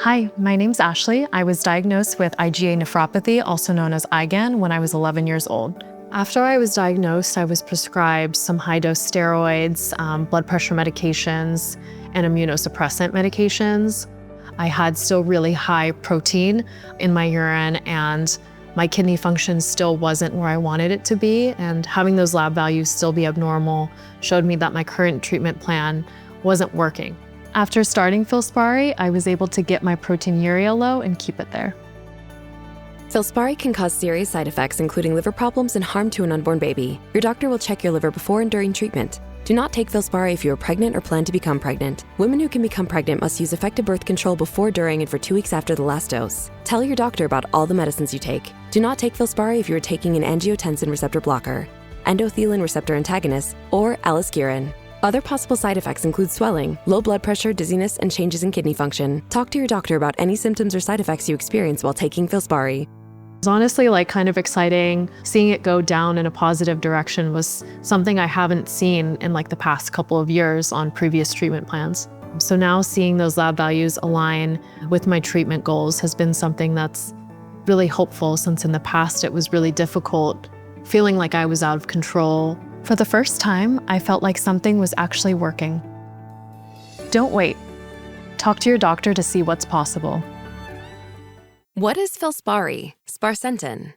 Hi, my name's Ashley. I was diagnosed with IgA nephropathy, also known as IgAN, when I was 11 years old. After I was diagnosed, I was prescribed some high-dose steroids, blood pressure medications, and immunosuppressant medications. I had still really high protein in my urine, and my kidney function still wasn't where I wanted it to be, and having those lab values still be abnormal showed me that my current treatment plan wasn't working. After starting FILSPARI, I was able to get my proteinuria low and keep it there. FILSPARI can cause serious side effects, including liver problems and harm to an unborn baby. Your doctor will check your liver before and during treatment. Do not take FILSPARI if you are pregnant or plan to become pregnant. Women who can become pregnant must use effective birth control before, during, and for 2 weeks after the last dose. Tell your doctor about all the medicines you take. Do not take FILSPARI if you are taking an angiotensin receptor blocker, endothelin receptor antagonist, or aliskiren. Other possible side effects include swelling, low blood pressure, dizziness, and changes in kidney function. Talk to your doctor about any symptoms or side effects you experience while taking FILSPARI. It's honestly kind of exciting. Seeing it go down in a positive direction was something I haven't seen in the past couple of years on previous treatment plans. So now seeing those lab values align with my treatment goals has been something that's really hopeful, since in the past it was really difficult, feeling like I was out of control. For the first time, I felt like something was actually working. Don't wait. Talk to your doctor to see what's possible. What is FILSPARI? Sparsentan.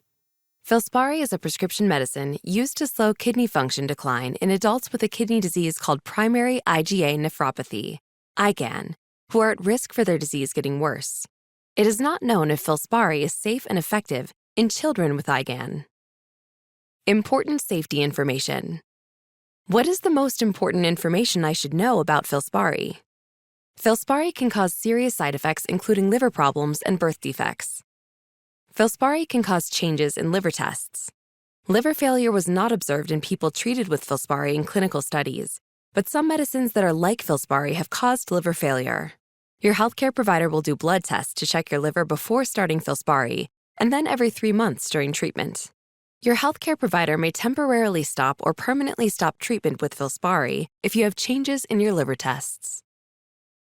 FILSPARI is a prescription medicine used to slow kidney function decline in adults with a kidney disease called primary IgA nephropathy, IgAN, who are at risk for their disease getting worse. It is not known if FILSPARI is safe and effective in children with IgAN. Important safety information. What is the most important information I should know about FILSPARI? FILSPARI can cause serious side effects, including liver problems and birth defects. FILSPARI can cause changes in liver tests. Liver failure was not observed in people treated with FILSPARI in clinical studies, but some medicines that are like FILSPARI have caused liver failure. Your healthcare provider will do blood tests to check your liver before starting FILSPARI, and then every 3 months during treatment. Your healthcare provider may temporarily stop or permanently stop treatment with FILSPARI if you have changes in your liver tests.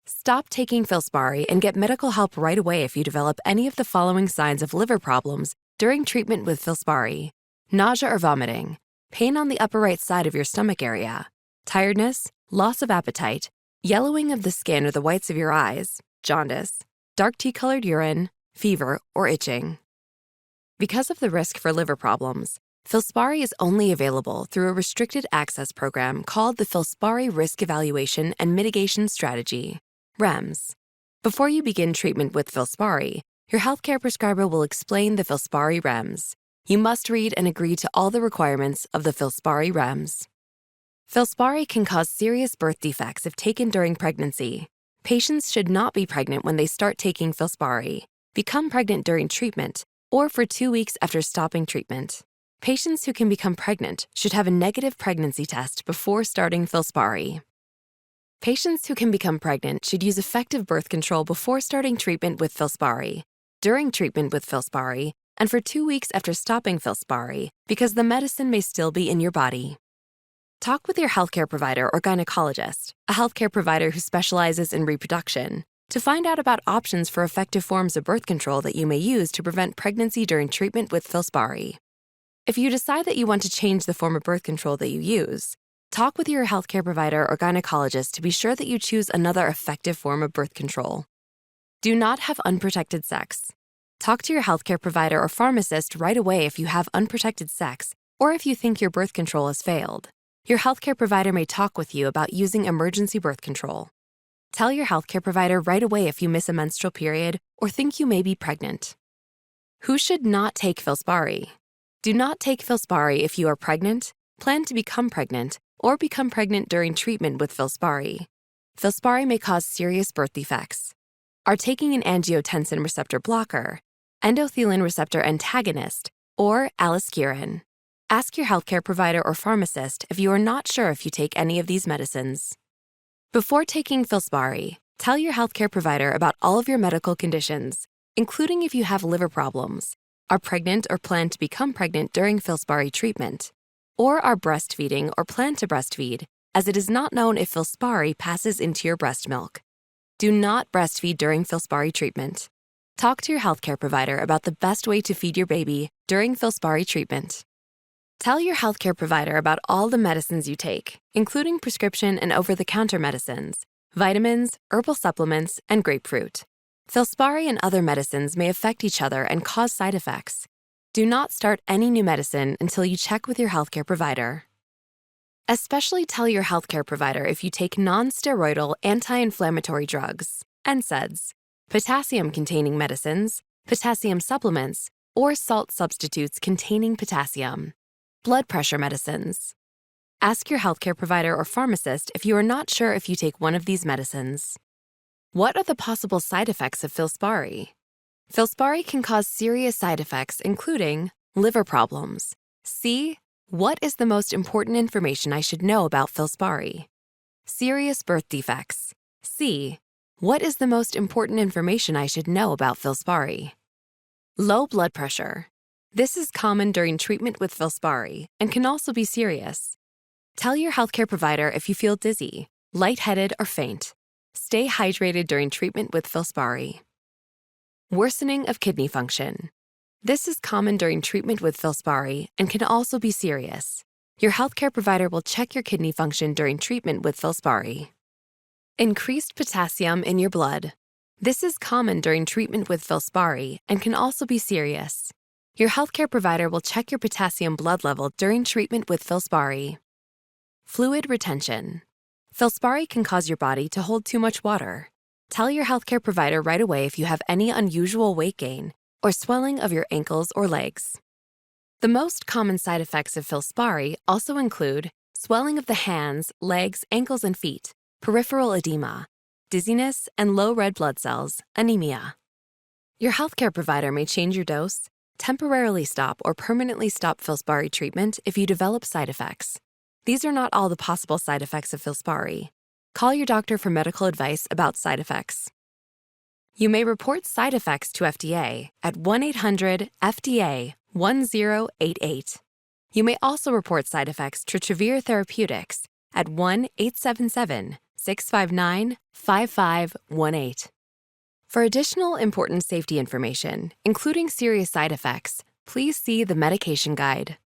Stop taking FILSPARI and get medical help right away if you develop any of the following signs of liver problems during treatment with FILSPARI: nausea or vomiting, pain on the upper right side of your stomach area, tiredness, loss of appetite, yellowing of the skin or the whites of your eyes, jaundice, dark tea-colored urine, fever, or itching. Because of the risk for liver problems, FILSPARI is only available through a restricted access program called the FILSPARI Risk Evaluation and Mitigation Strategy, REMS. Before you begin treatment with FILSPARI, your healthcare prescriber will explain the FILSPARI REMS. You must read and agree to all the requirements of the FILSPARI REMS. FILSPARI can cause serious birth defects if taken during pregnancy. Patients should not be pregnant when they start taking FILSPARI, become pregnant during treatment, or for 2 weeks after stopping treatment. Patients who can become pregnant should have a negative pregnancy test before starting FILSPARI. Patients who can become pregnant should use effective birth control before starting treatment with FILSPARI, during treatment with FILSPARI, and for 2 weeks after stopping FILSPARI, because the medicine may still be in your body. Talk with your healthcare provider or gynecologist, a healthcare provider who specializes in reproduction, to find out about options for effective forms of birth control that you may use to prevent pregnancy during treatment with FILSPARI. If you decide that you want to change the form of birth control that you use, talk with your healthcare provider or gynecologist to be sure that you choose another effective form of birth control. Do not have unprotected sex. Talk to your healthcare provider or pharmacist right away if you have unprotected sex or if you think your birth control has failed. Your healthcare provider may talk with you about using emergency birth control. Tell your healthcare provider right away if you miss a menstrual period or think you may be pregnant. Who should not take FILSPARI? Do not take FILSPARI if you are pregnant, plan to become pregnant, or become pregnant during treatment with FILSPARI. FILSPARI may cause serious birth defects. Are taking an angiotensin receptor blocker, endothelin receptor antagonist, or aliskiren. Ask your healthcare provider or pharmacist if you are not sure if you take any of these medicines. Before taking FILSPARI, tell your healthcare provider about all of your medical conditions, including if you have liver problems, are pregnant or plan to become pregnant during FILSPARI treatment, or are breastfeeding or plan to breastfeed, as it is not known if FILSPARI passes into your breast milk. Do not breastfeed during FILSPARI treatment. Talk to your healthcare provider about the best way to feed your baby during FILSPARI treatment. Tell your healthcare provider about all the medicines you take, including prescription and over-the-counter medicines, vitamins, herbal supplements, and grapefruit. FILSPARI and other medicines may affect each other and cause side effects. Do not start any new medicine until you check with your healthcare provider. Especially tell your healthcare provider if you take non-steroidal anti-inflammatory drugs, NSAIDs, potassium-containing medicines, potassium supplements, or salt substitutes containing potassium, blood pressure medicines. Ask your healthcare provider or pharmacist if you are not sure if you take one of these medicines. What are the possible side effects of FILSPARI? FILSPARI can cause serious side effects, including liver problems. C. What is the most important information I should know about FILSPARI? Serious birth defects. C. What is the most important information I should know about FILSPARI? Low blood pressure. This is common during treatment with FILSPARI and can also be serious. Tell your healthcare provider if you feel dizzy, lightheaded, or faint. Stay hydrated during treatment with FILSPARI. Worsening of kidney function. This is common during treatment with FILSPARI and can also be serious. Your healthcare provider will check your kidney function during treatment with FILSPARI. Increased potassium in your blood. This is common during treatment with FILSPARI and can also be serious. Your healthcare provider will check your potassium blood level during treatment with FILSPARI. Fluid retention. FILSPARI can cause your body to hold too much water. Tell your healthcare provider right away if you have any unusual weight gain or swelling of your ankles or legs. The most common side effects of FILSPARI also include swelling of the hands, legs, ankles, and feet, peripheral edema, dizziness, and low red blood cells, anemia. Your healthcare provider may change your dose, temporarily stop, or permanently stop FILSPARI treatment if you develop side effects. These are not all the possible side effects of FILSPARI. Call your doctor for medical advice about side effects. You may report side effects to FDA at 1-800-FDA-1088. You may also report side effects to Travere Therapeutics at 1-877-659-5518. For additional important safety information, including serious side effects, please see the Medication Guide.